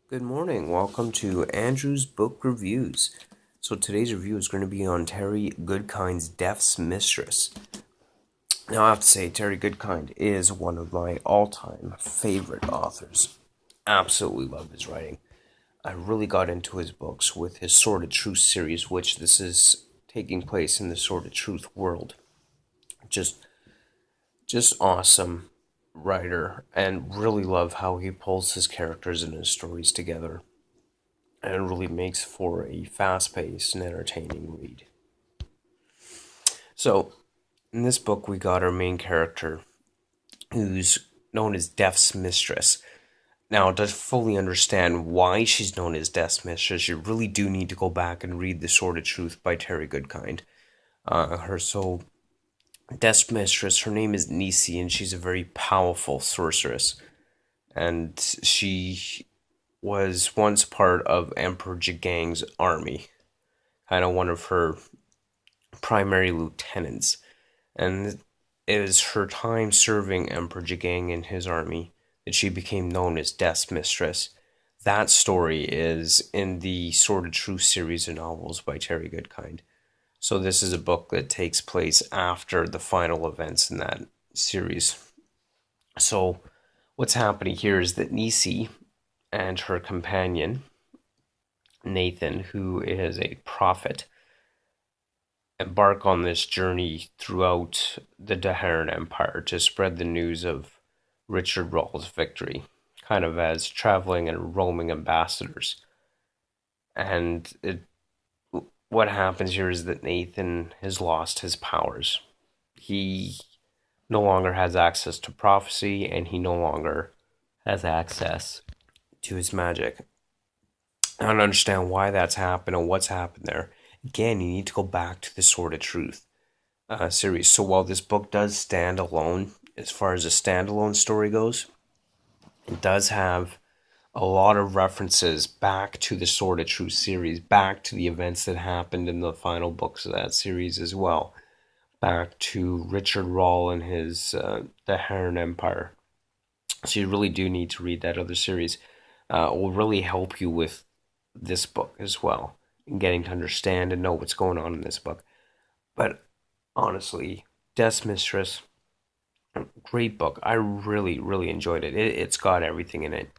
Good morning. Welcome to Andrew's Book Reviews. So today's review is going to be on Terry Goodkind's Death's Mistress. Now I have to say, Terry Goodkind is one of my all-time favorite authors. Absolutely love his writing. I really got into his books with his Sword of Truth series, which this is taking place in the Sword of Truth world. Just awesome writer, and really love how he pulls his characters and his stories together, and really makes for a fast-paced and entertaining read. So, in this book, we got our main character, who's known as Death's Mistress. Now, to fully understand why she's known as Death's Mistress, you really do need to go back and read The Sword of Truth by Terry Goodkind. Death's Mistress, her name is Nisi, and she's a very powerful sorceress. And she was once part of Emperor Jigang's army, kind of one of her primary lieutenants. And it was her time serving Emperor Jigang in his army that she became known as Death's Mistress. That story is in the Sword of Truth series of novels by Terry Goodkind. So this is a book that takes place after the final events in that series. So what's happening here is that Nisi and her companion, Nathan, who is a prophet, embark on this journey throughout the Daharan Empire to spread the news of Richard Rawle's victory, kind of as traveling and roaming ambassadors. And what happens here is that Nathan has lost his powers. He no longer has access to prophecy, and he no longer has access to his magic. I don't understand why that's happened and what's happened there. Again, you need to go back to the Sword of Truth series. So while this book does stand alone, as far as a standalone story goes, it does have a lot of references back to the Sword of Truth series, back to the events that happened in the final books of that series as well, back to Richard Rawle and his the Heron Empire. So you really do need to read that other series. It will really help you with this book as well, and getting to understand and know what's going on in this book. But honestly, Death's Mistress, great book. I really, really enjoyed it. It's got everything in it.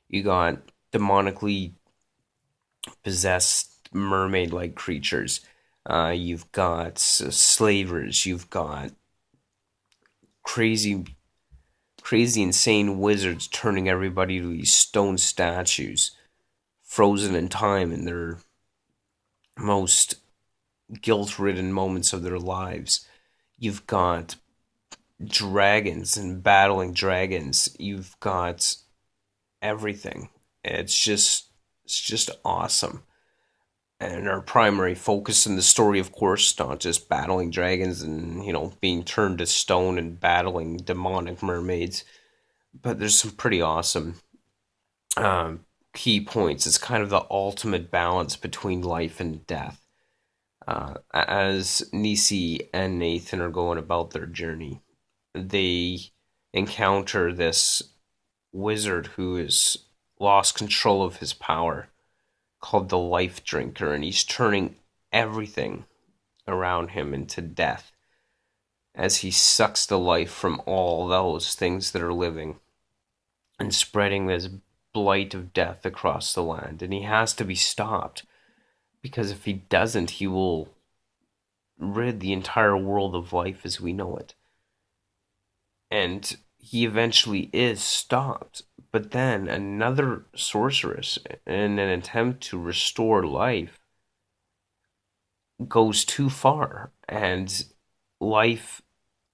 You got demonically possessed mermaid-like creatures. You've got slavers. You've got crazy, insane wizards turning everybody to these stone statues, frozen in time in their most guilt-ridden moments of their lives. You've got dragons and battling dragons. You've got everything. It's just awesome. And our primary focus in the story, of course, not just battling dragons and, being turned to stone and battling demonic mermaids, but there's some pretty awesome key points. It's kind of the ultimate balance between life and death. As Nisi and Nathan are going about their journey, they encounter this wizard who has lost control of his power, called the Life Drinker, and he's turning everything around him into death as he sucks the life from all those things that are living and spreading this blight of death across the land. And he has to be stopped, because if he doesn't, he will rid the entire world of life as we know it. And he eventually is stopped. But then another sorceress, in an attempt to restore life, goes too far, and life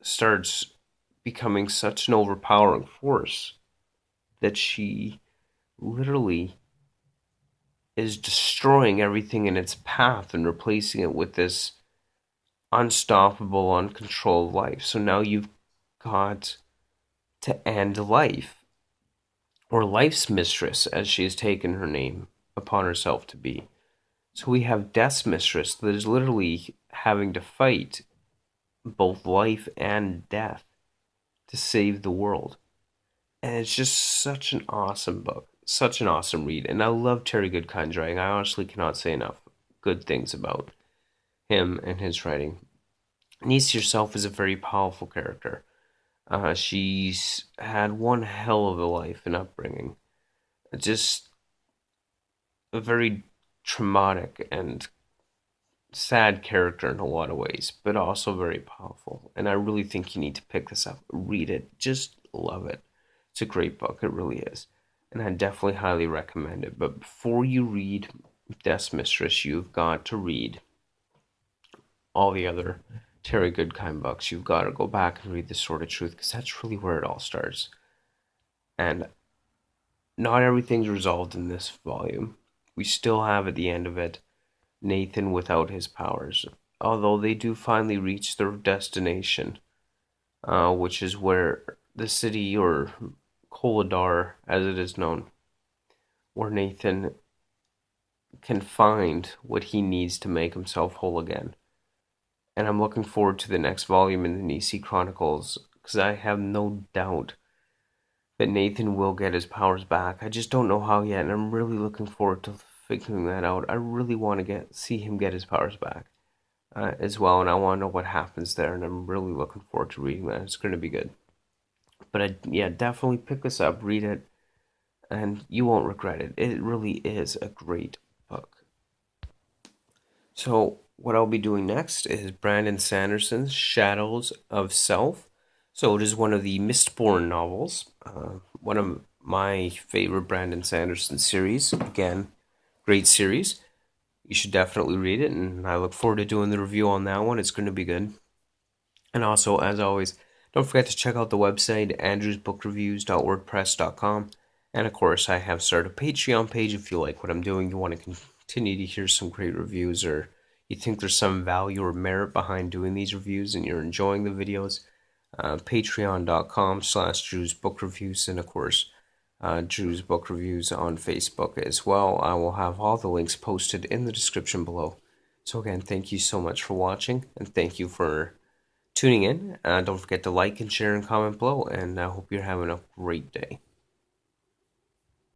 starts becoming such an overpowering force that she literally is destroying everything in its path and replacing it with this unstoppable, uncontrolled life. So now you've got to end life, or Life's Mistress, as she has taken her name upon herself to be. So we have Death's Mistress that is literally having to fight both life and death to save the world. And it's just such an awesome book, such an awesome read. And I love Terry Goodkind's writing. I honestly cannot say enough good things about him and his writing. Niece herself is a very powerful character. She's had one hell of a life and upbringing. Just a very traumatic and sad character in a lot of ways, but also very powerful. And I really think you need to pick this up, read it, just love it. It's a great book, it really is. And I definitely highly recommend it. But before you read Death's Mistress, you've got to read all the other Terry Goodkind books. You've got to go back and read The Sword of Truth because that's really where it all starts. And not everything's resolved in this volume. We still have at the end of it Nathan without his powers, although they do finally reach their destination, which is where the city, or Koladar as it is known, where Nathan can find what he needs to make himself whole again. And I'm looking forward to the next volume in the Nisi Chronicles because I have no doubt that Nathan will get his powers back. I just don't know how yet, and I'm really looking forward to figuring that out. I really want to see him get his powers back as well, and I want to know what happens there, and I'm really looking forward to reading that. It's going to be good. But yeah, definitely pick this up, read it, and you won't regret it. It really is a great book. So what I'll be doing next is Brandon Sanderson's Shadows of Self. So it is one of the Mistborn novels, one of my favorite Brandon Sanderson series. Again, great series. You should definitely read it, and I look forward to doing the review on that one. It's going to be good. And also, as always, don't forget to check out the website, andrewsbookreviews.wordpress.com. And of course, I have started a Patreon page if you like what I'm doing, you want to continue to hear some great reviews, or you think there's some value or merit behind doing these reviews and you're enjoying the videos. Patreon.com/DrewsBookReviews, and of course, Drew's Book Reviews on Facebook as well. I will have all the links posted in the description below. So again, thank you so much for watching, and thank you for tuning in. Don't forget to like and share and comment below, and I hope you're having a great day.